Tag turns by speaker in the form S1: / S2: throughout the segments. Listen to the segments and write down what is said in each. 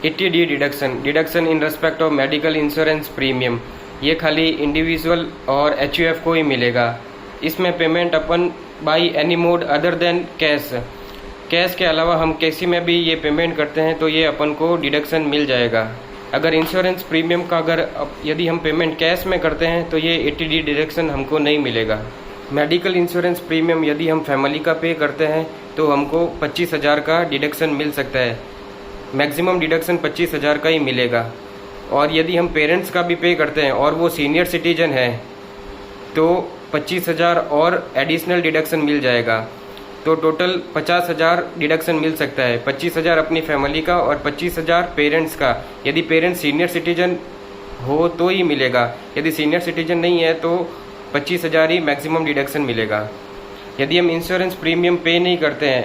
S1: ETD deduction in respect of medical insurance premium, ये खाली individual और HUF को ही मिलेगा। इसमें payment upon by any mode other than cash के अलावा हम किसी में भी ये पेमेंट करते हैं तो ये अपन को डिडक्शन मिल जाएगा। अगर इंश्योरेंस प्रीमियम का यदि हम पेमेंट कैश में करते हैं तो ये ETD डिडक्शन हमको नहीं मिलेगा। मेडिकल इंश्योरेंस प्रीमियम यदि हम फैमिली का पे करते हैं तो हमको 25,000 का डिडक्शन मिल सकता है। मैक्सिमम डिडक्शन 25,000 का ही मिलेगा। और यदि हम पेरेंट्स का भी पे करते हैं और वो सीनियर सिटीजन है तो 25,000 और एडिशनल डिडक्शन मिल जाएगा। तो टोटल 50,000 डिडक्शन मिल सकता है। 25,000 अपनी फैमिली का और 25,000 पेरेंट्स का। यदि पेरेंट्स सीनियर सिटीजन हो तो ही मिलेगा, यदि सीनियर सिटीजन नहीं है तो 25,000 ही मैक्सिमम डिडक्शन मिलेगा। यदि हम इंश्योरेंस प्रीमियम पे नहीं करते हैं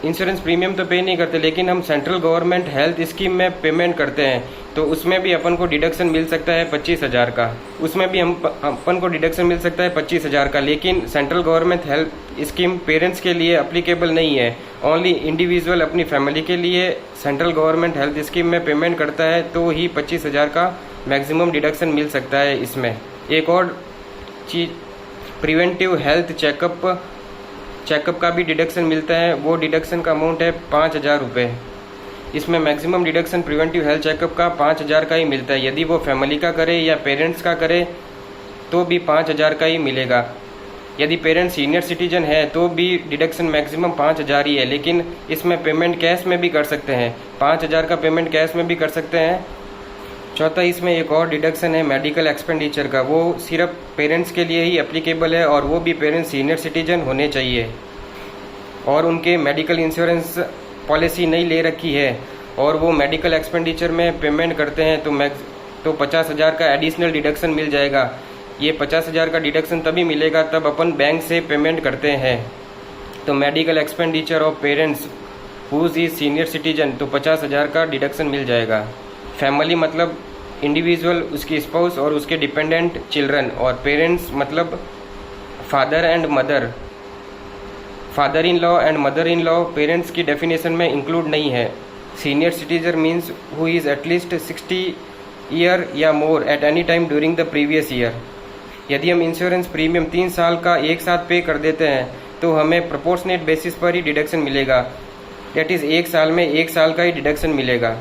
S1: इंश्योरेंस प्रीमियम तो पे नहीं करते, लेकिन हम सेंट्रल गवर्नमेंट हेल्थ स्कीम में पेमेंट करते हैं तो उसमें भी अपन को डिडक्शन मिल सकता है 25,000 का। उसमें भी अपन को डिडक्शन मिल सकता है 25,000 का, लेकिन central government health scheme parents के लिए अप्लीकेबल नहीं है। ओनली इंडिविजुअल अपनी फैमिली के लिए सेंट्रल गवर्नमेंट हेल्थ स्कीम में पेमेंट करता है तो ही 25,000 का मैक्सिमम डिडक्शन मिल सकता है। इसमें एक और चीज़, प्रिवेंटिव हेल्थ चेकअप का भी डिडक्शन मिलता है। वो डिडक्शन का अमाउंट है 5,000 रुपये। इसमें maximum deduction preventive health checkup का 5,000 का ही मिलता है। यदि वो फैमिली का करे या पेरेंट्स का करे तो भी 5,000 का ही मिलेगा। यदि पेरेंट्स सीनियर सिटीजन है तो भी डिडक्शन मैक्सिमम 5,000 ही है, लेकिन इसमें पेमेंट कैश में भी कर सकते हैं। 5,000 का पेमेंट कैश में भी कर सकते हैं। चौथा, इसमें एक और डिडक्शन है मेडिकल एक्सपेंडिचर का। वो सिर्फ पेरेंट्स के लिए ही एप्लीकेबल है और वो भी पेरेंट्स सीनियर सिटीजन होने चाहिए और उनके मेडिकल इंश्योरेंस पॉलिसी नहीं ले रखी है और वो मेडिकल एक्सपेंडिचर में पेमेंट करते हैं तो 50,000 का एडिशनल डिडक्शन मिल जाएगा। ये 50,000 का डिडक्शन तभी मिलेगा तब अपन बैंक से पेमेंट करते हैं। तो medical expenditure of parents whose is senior citizen तो 50,000 का डिडक्शन मिल जाएगा। फैमिली मतलब इंडिविजुअल, उसकी स्पाउस और उसके डिपेंडेंट चिल्ड्रन, और पेरेंट्स मतलब father and mother. Father in law and mother in law parents की डेफिनेशन में इंक्लूड नहीं है। Senior citizen means who is at least 60 year या more at any time during the previous year. यदि हम insurance premium 3 साल का एक साथ पे कर देते हैं तो हमें प्रोपोर्शनेट बेसिस पर ही डिडक्शन मिलेगा। दैट इज़ एक साल में 1 साल का ही डिडक्शन मिलेगा।